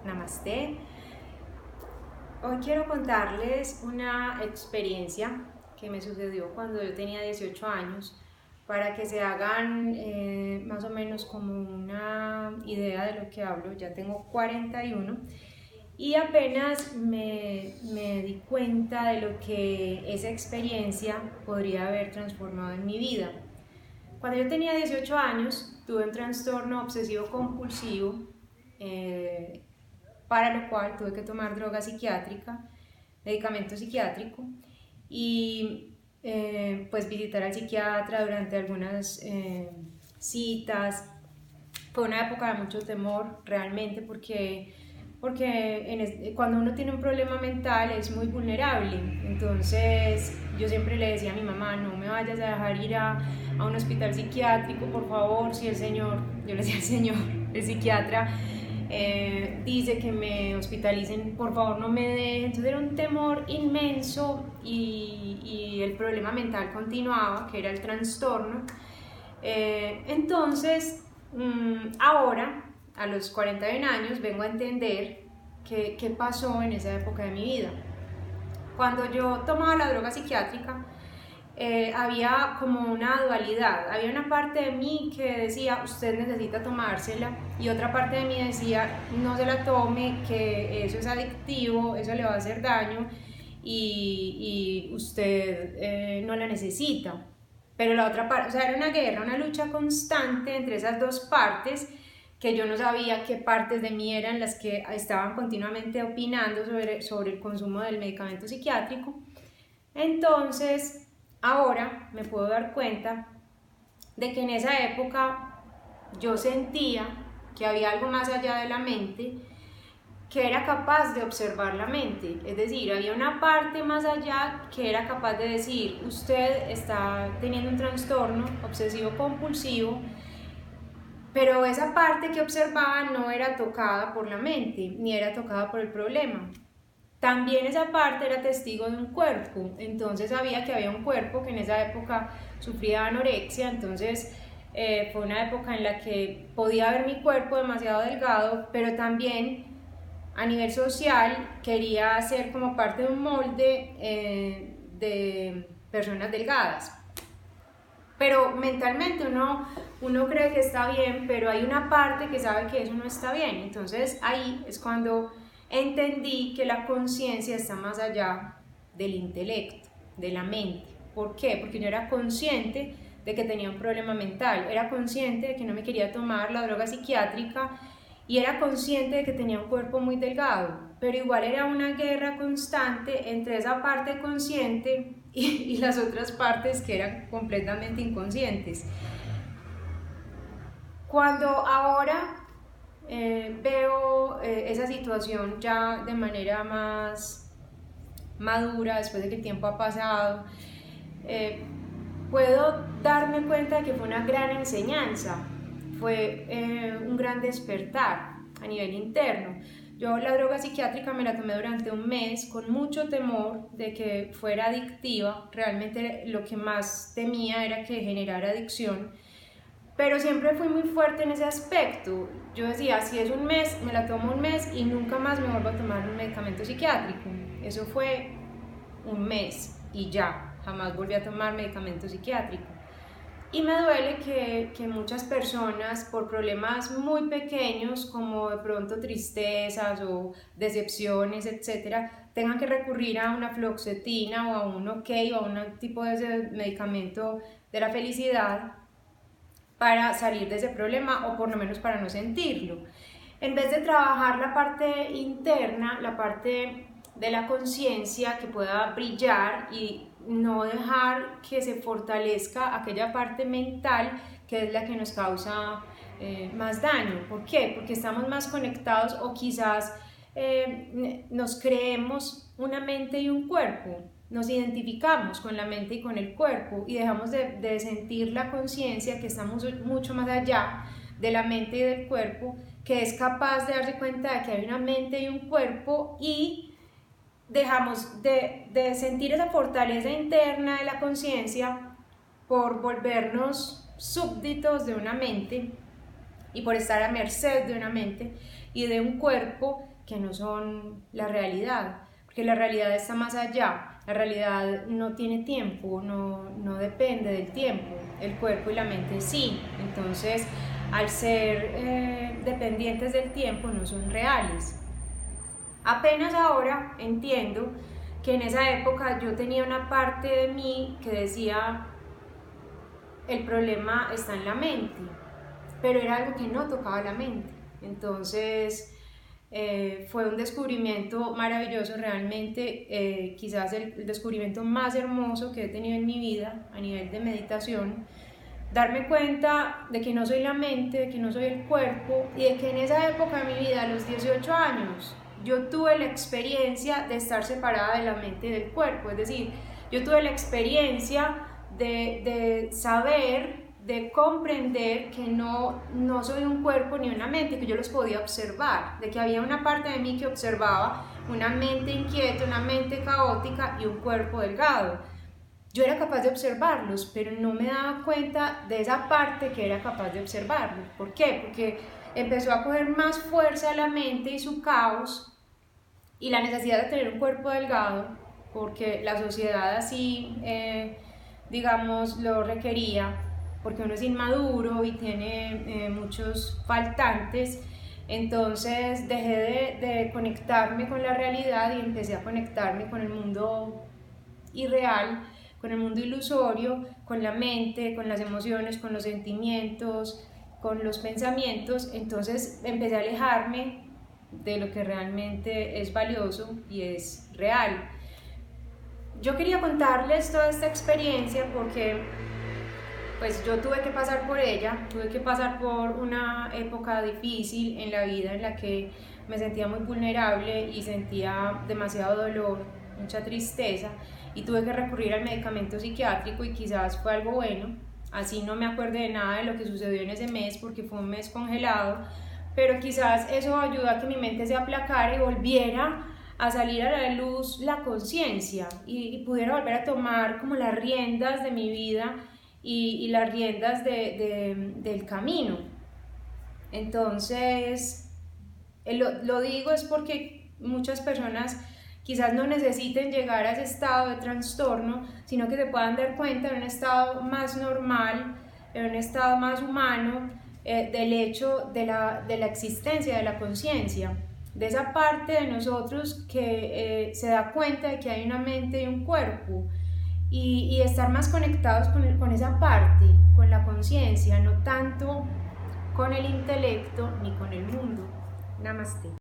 Namaste. Hoy quiero contarles una experiencia que me sucedió cuando yo tenía 18 años para que se hagan más o menos como una idea de lo que hablo. Ya tengo 41 y apenas me di cuenta de lo que esa experiencia podría haber transformado en mi vida. Cuando yo tenía 18 años tuve un trastorno obsesivo compulsivo para lo cual tuve que tomar droga psiquiátrica, medicamento psiquiátrico y pues visitar al psiquiatra durante algunas citas. Fue una época de mucho temor realmente porque cuando uno tiene un problema mental es muy vulnerable. Entonces yo siempre le decía a mi mamá: no me vayas a dejar ir a un hospital psiquiátrico, por favor. Si el señor, yo le decía al señor, el psiquiatra dice que me hospitalicen, por favor no me dejen. Entonces era un temor inmenso y el problema mental continuaba, que era el trastorno. Entonces ahora, a los 41 años, vengo a entender qué pasó en esa época de mi vida. Cuando yo tomaba la droga psiquiátrica, había como una dualidad. Había una parte de mí que decía: usted necesita tomársela, y otra parte de mí decía: no se la tome, que eso es adictivo, eso le va a hacer daño y usted no la necesita. Pero la otra parte, o sea, era una guerra, una lucha constante entre esas dos partes, que yo no sabía qué partes de mí eran las que estaban continuamente opinando sobre el consumo del medicamento psiquiátrico. Entonces, ahora me puedo dar cuenta de que en esa época yo sentía que había algo más allá de la mente, que era capaz de observar la mente. Es decir, había una parte más allá que era capaz de decir: usted está teniendo un trastorno obsesivo compulsivo, pero esa parte que observaba no era tocada por la mente, ni era tocada por el problema. También esa parte era testigo de un cuerpo. Entonces sabía que había un cuerpo que en esa época sufría anorexia. Entonces fue una época en la que podía ver mi cuerpo demasiado delgado, pero también a nivel social quería ser como parte de un molde de personas delgadas. Pero mentalmente uno cree que está bien, pero hay una parte que sabe que eso no está bien. Entonces ahí es cuando entendí que la conciencia está más allá del intelecto, de la mente. ¿Por qué? Porque yo era consciente de que tenía un problema mental, era consciente de que no me quería tomar la droga psiquiátrica y era consciente de que tenía un cuerpo muy delgado, pero igual era una guerra constante entre esa parte consciente y las otras partes que eran completamente inconscientes. Cuando ahora veo esa situación ya de manera más madura, después de que el tiempo ha pasado, puedo darme cuenta de que fue una gran enseñanza, fue un gran despertar a nivel interno. Yo la droga psiquiátrica me la tomé durante un mes con mucho temor de que fuera adictiva. Realmente lo que más temía era que generara adicción, pero siempre fui muy fuerte en ese aspecto. Yo decía: si es un mes, me la tomo un mes y nunca más me vuelvo a tomar un medicamento psiquiátrico. Eso fue un mes y ya, jamás volví a tomar medicamento psiquiátrico. Y me duele que muchas personas, por problemas muy pequeños como de pronto tristezas o decepciones, etcétera, tengan que recurrir a una fluoxetina o a un OK o a un tipo de medicamento de la felicidad para salir de ese problema, o por lo menos para no sentirlo. En vez de trabajar la parte interna, la parte de la conciencia que pueda brillar y no dejar que se fortalezca aquella parte mental que es la que nos causa más daño. ¿Por qué? Porque estamos más conectados, o quizás nos creemos una mente y un cuerpo. Nos identificamos con la mente y con el cuerpo y dejamos de sentir la conciencia que estamos mucho más allá de la mente y del cuerpo, que es capaz de darse cuenta de que hay una mente y un cuerpo, y dejamos de sentir esa fortaleza interna de la conciencia por volvernos súbditos de una mente y por estar a merced de una mente y de un cuerpo que no son la realidad, porque la realidad está más allá, la realidad no tiene tiempo, no depende del tiempo, el cuerpo y la mente sí, entonces al ser dependientes del tiempo no son reales. Apenas ahora entiendo que en esa época yo tenía una parte de mí que decía el problema está en la mente, pero era algo que no tocaba la mente. Entonces fue un descubrimiento maravilloso realmente, quizás el descubrimiento más hermoso que he tenido en mi vida a nivel de meditación, darme cuenta de que no soy la mente, de que no soy el cuerpo y de que en esa época de mi vida, a los 18 años, yo tuve la experiencia de estar separada de la mente y del cuerpo, es decir, yo tuve la experiencia de saber, de comprender que no soy un cuerpo ni una mente, que yo los podía observar, de que había una parte de mí que observaba una mente inquieta, una mente caótica y un cuerpo delgado. Yo era capaz de observarlos, pero no me daba cuenta de esa parte que era capaz de observarlos. ¿Por qué? Porque empezó a coger más fuerza la mente y su caos y la necesidad de tener un cuerpo delgado, porque la sociedad así, digamos, lo requería, porque uno es inmaduro y tiene muchos faltantes. Entonces dejé de conectarme con la realidad y empecé a conectarme con el mundo irreal, con el mundo ilusorio, con la mente, con las emociones, con los sentimientos, con los pensamientos. Entonces empecé a alejarme de lo que realmente es valioso y es real. Yo quería contarles toda esta experiencia porque pues yo tuve que pasar por ella, tuve que pasar por una época difícil en la vida en la que me sentía muy vulnerable y sentía demasiado dolor, mucha tristeza, y tuve que recurrir al medicamento psiquiátrico y quizás fue algo bueno, así no me acuerdo de nada de lo que sucedió en ese mes porque fue un mes congelado, pero quizás eso ayudó a que mi mente se aplacara y volviera a salir a la luz la conciencia y pudiera volver a tomar como las riendas de mi vida y las riendas del camino. Entonces, lo digo es porque muchas personas quizás no necesiten llegar a ese estado de trastorno, sino que se puedan dar cuenta en un estado más normal, en un estado más humano, del hecho de la existencia de la conciencia, de esa parte de nosotros que se da cuenta de que hay una mente y un cuerpo, y estar más conectados con esa parte, con la conciencia, no tanto con el intelecto ni con el mundo. Namaste.